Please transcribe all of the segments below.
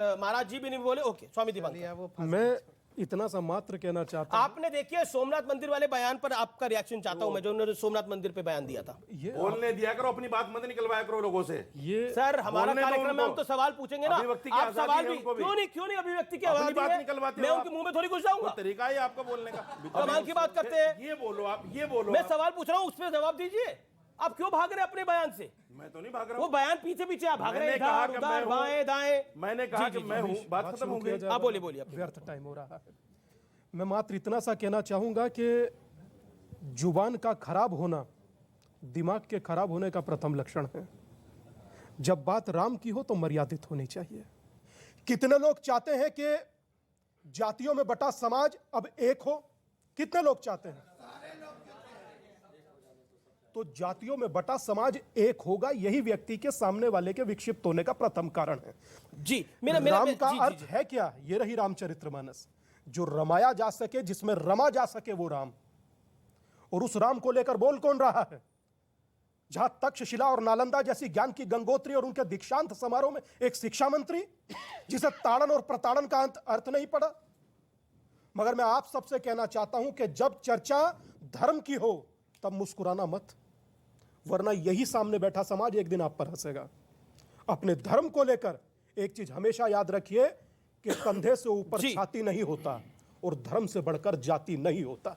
महाराज जी भी नहीं बोले। ओके, स्वामी दीपांकर, मैं इतना सा मात्र कहना चाहता हूं। आपने देखिए सोमनाथ मंदिर वाले बयान पर आपका रिएक्शन चाहता हूं मैं, जो उन्होंने सोमनाथ मंदिर पे बयान दिया था। ये बोलने दिया करो, अपनी बात मत निकलवाया करो लोगों से। ये सर हमारा बोलने दो कार्यक्रम में हम उनको। तो सवाल पूछेंगे ना, अभिव्यक्ति की आप आजादी सवाल है भी उनको भी। क्यों नहीं अभिव्यक्ति की अपनी आजादी बात है? निकलवाते मैं हो उनके आप। मुंह में थोड़ी घुस जाऊंगा। वो तरीका है आपका बोलने का। कमाल की बात करते हैं। ये बोलो आप, ये बोलो मैं आप। सवाल पूछ रहा हूं, उस पर जवाब दीजिए। आप क्यों भाग रहे हैं अपने बयान से? मैं तो नहीं भाग रहा वो हूं। बयान पीछे पीछे आप भाग रहे हैं, मैंने कहा इधर कि उधर मैं हूं। बाएं दाएं। मैंने कहा कि मैं हूं, बात खत्म शुरू हो किया गई। जाए। आप बोलिए व्यर्थ टाइम हो रहा है। मैं मात्र इतना सा कहना चाहूंगा कि जुबान का खराब होना दिमाग के खराब होने का प्रथम लक्षण है। जब बात राम की हो तो मर्यादित होनी चाहिए। कितने लोग चाहते हैं कि जातियों में बटा समाज अब एक हो? कितने लोग चाहते हैं? तो जातियों में बटा समाज एक होगा, यही व्यक्ति के सामने वाले के विक्षिप्त होने का प्रथम कारण है। जी राम का अर्थ है क्या? ये रही रामचरितमानस, जो रमाया जा सके, जिसमें रमा जा सके, वो राम। और उस राम को लेकर बोल कौन रहा है? जहां तक्षशिला और नालंदा जैसी ज्ञान की गंगोत्री और उनके दीक्षांत समारोह में एक शिक्षा मंत्री जिसे ताड़न और प्रताड़न का अर्थ नहीं पड़ा। मगर मैं आप सबसे कहना चाहता हूं कि जब चर्चा धर्म की हो तब मुस्कुराना मत, वरना यही सामने बैठा समाज एक दिन आप पर हंसेगा। अपने धर्म को लेकर एक चीज हमेशा याद रखिए कि कंधे से ऊपर छाती नहीं होता और धर्म से बढ़कर जाति नहीं होता।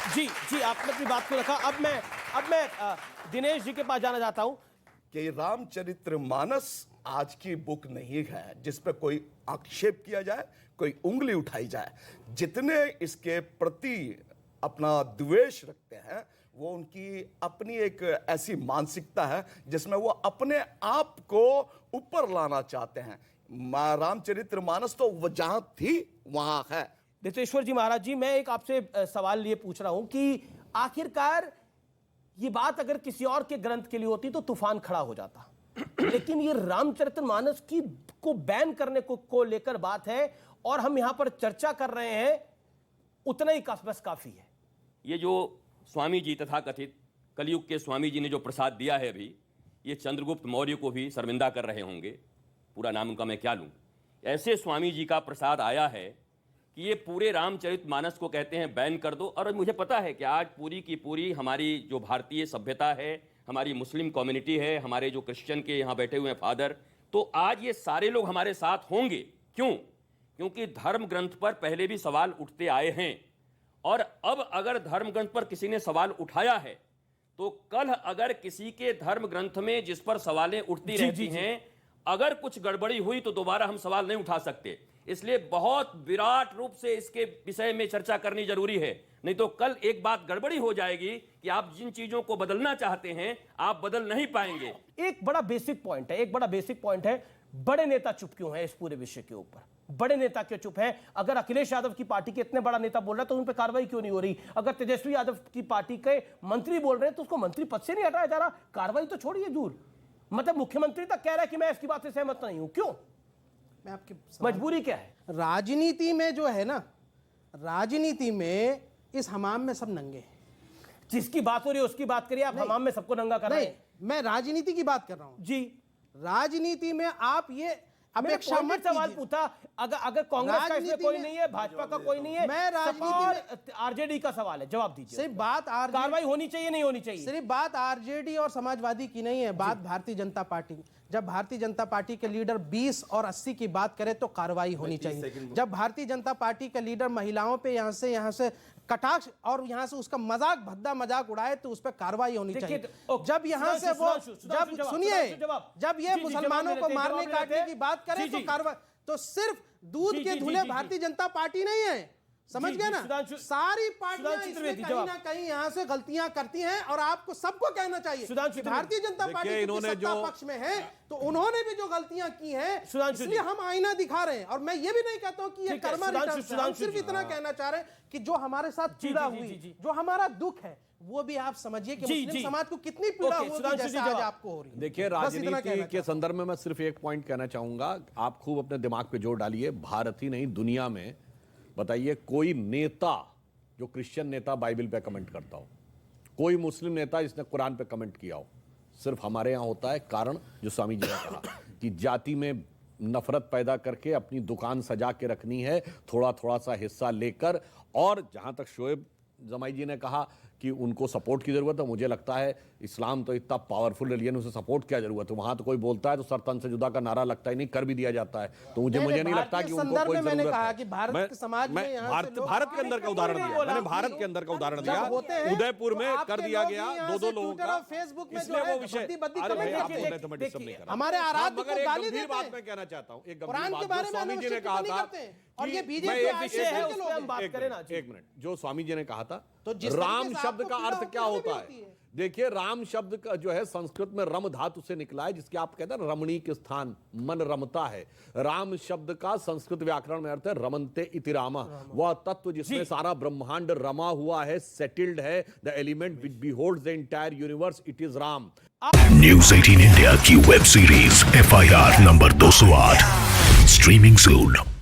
जी आपने अपनी बात को रखा। अब मैं दिनेश जी के पास जाना चाहता हूं कि रामचरितमानस आज की बुक नहीं है जिस पर कोई आक्षेप किया जाए, कोई उंगली उठाई जाए। जितने इसके प्रति अपना द्वेष रखते हैं वो उनकी अपनी एक ऐसी मानसिकता है जिसमें वो अपने आप को ऊपर लाना चाहते हैं। रामचरितमानस तो वो जहां थी वहां है। दत्तेश्वर जी महाराज जी, मैं एक आपसे सवाल लिए पूछ रहा हूं कि आखिरकार ये बात अगर किसी और के ग्रंथ के लिए होती तो तूफान खड़ा हो जाता, लेकिन ये रामचरितमानस की को बैन करने को लेकर बात है और हम यहां पर चर्चा कर रहे हैं, उतना ही बस काफी है। ये जो स्वामी जी तथा कथित कलयुग के स्वामी जी ने जो प्रसाद दिया है अभी, ये चंद्रगुप्त मौर्य को भी शर्मिंदा कर रहे होंगे। पूरा नाम उनका मैं क्या लूं? ऐसे स्वामी जी का प्रसाद आया है कि ये पूरे रामचरितमानस को कहते हैं बैन कर दो। और मुझे पता है कि आज पूरी की पूरी हमारी जो भारतीय सभ्यता है, हमारी मुस्लिम कम्युनिटी है, हमारे जो क्रिश्चियन के यहाँ बैठे हुए हैं फादर, तो आज ये सारे लोग हमारे साथ होंगे। क्यों? क्योंकि धर्म ग्रंथ पर पहले भी सवाल उठते आए हैं और अब अगर धर्म ग्रंथ पर किसी ने सवाल उठाया है तो कल अगर किसी के धर्म ग्रंथ में जिस पर सवालें उठती रहती हैं, अगर कुछ गड़बड़ी हुई तो दोबारा हम सवाल नहीं उठा सकते। इसलिए बहुत विराट रूप से इसके विषय में चर्चा करनी जरूरी है, नहीं तो कल एक बात गड़बड़ी हो जाएगी कि आप जिन चीजों को बदलना चाहते हैं आप बदल नहीं पाएंगे। एक बड़ा बेसिक पॉइंट है, बड़े नेता चुप क्यों है इस पूरे विषय के ऊपर? बड़े नेता क्यों चुप है? अगर अखिलेश यादव की पार्टी के इतने बड़ा नेता बोल रहा है तो उन पर कार्रवाई क्यों नहीं हो रही? अगर तेजस्वी यादव की पार्टी के मंत्री बोल रहे हैं तो उसको मंत्री पद से नहीं हटाया जा रहा? कार्रवाई तो छोड़िए दूर, मतलब मुख्यमंत्री तक कह रहा है कि मैं इसकी बात से सहमत नहीं हूं। क्यों? मैं आपकी मजबूरी क्या है? राजनीति में जो है ना, राजनीति में इस हमाम में सब नंगे हैं। जिसकी बात हो रही है उसकी बात करिए, आप हमाम में सबको नंगा कर रहे हैं। मैं राजनीति की बात कर रहा हूं जी, राजनीति में आप ये अपेक्षा मत सवाल कीजिए। पूछा, अगर कांग्रेस का इसमें कोई नहीं है, भाजपा का कोई नहीं है, मैं राजनीति में आरजेडी का सवाल है, जवाब दीजिए। सिर्फ बात कार्रवाई होनी चाहिए नहीं होनी चाहिए? सिर्फ बात आरजेडी और समाजवादी की नहीं है, बात भारतीय जनता पार्टी की। जब भारतीय जनता पार्टी के लीडर 20 और 80 की बात करे तो कार्रवाई होनी चाहिए। जब भारतीय जनता पार्टी के लीडर महिलाओं पे यहाँ से कटाक्ष और यहाँ से उसका मजाक, भद्दा मजाक उड़ाए तो उस पर कार्रवाई होनी चाहिए। जब यहाँ से वो जब सुनिए, जब ये मुसलमानों को मारने काटने की बात करे तो कार्रवाई, तो सिर्फ दूध के धुले भारतीय जनता पार्टी नहीं है, समझ गए ना? सारी पार्टियां इसमें कहीं ना कहीं यहाँ से गलतियां करती हैं और आपको सबको कहना चाहिए कि भारतीय जनता पार्टी की सत्ता पक्ष में है तो उन्होंने भी जो गलतियां की हैं, इसलिए हम आईना दिखा रहे हैं। और मैं ये भी नहीं कहता हूं कि ये कर्मा रिटर्न, हम सिर्फ इतना कहना चाह रहे हैं कि जो हमारे साथ पीड़ा हुई, जो हमारा दुख है, वो भी आप समझिए कि मुस्लिम समाज को कितनी पीड़ा हुई जैसे आज आपको हो रही है। देखिए, राजनीति के संदर्भ में मैं सिर्फ एक पॉइंट कहना चाहूंगा, आप खूब अपने दिमाग पे जोर डालिए। भारत ही नहीं, दुनिया में बताइए कोई नेता जो क्रिश्चियन नेता बाइबल पे कमेंट करता हो, कोई मुस्लिम नेता जिसने कुरान पे कमेंट किया हो? सिर्फ हमारे यहां होता है। कारण जो स्वामी जी ने कहा कि जाति में नफरत पैदा करके अपनी दुकान सजा के रखनी है, थोड़ा थोड़ा सा हिस्सा लेकर। और जहां तक शोएब जमाई जी ने कहा कि उनको सपोर्ट की जरूरत है, मुझे लगता है इस्लाम तो इतना पावरफुल रिलीजन, उसे सपोर्ट क्या जरूरत है। वहां तो कोई बोलता है तो सर तन से जुदा का नारा लगता ही नहीं, कर भी दिया जाता है। तो मुझे नहीं लगता कि उनको कोई मैंने जरूरत कहा है। कि भारत के समाज में यहाँ से लोग- भारत के अंदर का उदाहरण दिया मैंने, भारत के अंदर का उदाहरण दिया। उदयपुर में कर दिया गया 2-2 लोगों का, फेसबुक में इसलिए वो विषय। बद्दी अरे भाई, कमेंट आप करते हैं। मैथमेटिक्स सब नहीं कर रहे। हमारे आराध्य मगर को एक गाली गंभीर देते बात हैं। मैं कहना चाहता हूं, एक कुरान गंभीर के बात बारे जो में स्वामी जी ने अनुच्छेद कहा टिप्पणी था करते हैं। और कि ये मैं बीजेपी एक आशय विषय है है, कि उस पे हम बात करें ना जी। एक मिनट, जो स्वामी जी ने कहा था तो जिस तरीके राम से शब्द आपको का पीड़ा अर्थ होती क्या है, होता होती है? है। देखिए, राम शब्द का जो है संस्कृत में रम धातु से निकला है, जिसके आप कहते हैं रमणीक स्थान, मन रमता है। राम शब्द का संस्कृत व्याकरण में अर्थ है रमन्ते इति रामा, वह तत्व जिसमें सारा ब्रह्मांड रमा हुआ है, सेटल्ड है। The element which beholds the entire universe, it is Ram. News 18 India की web series FIR number 208 streaming सून।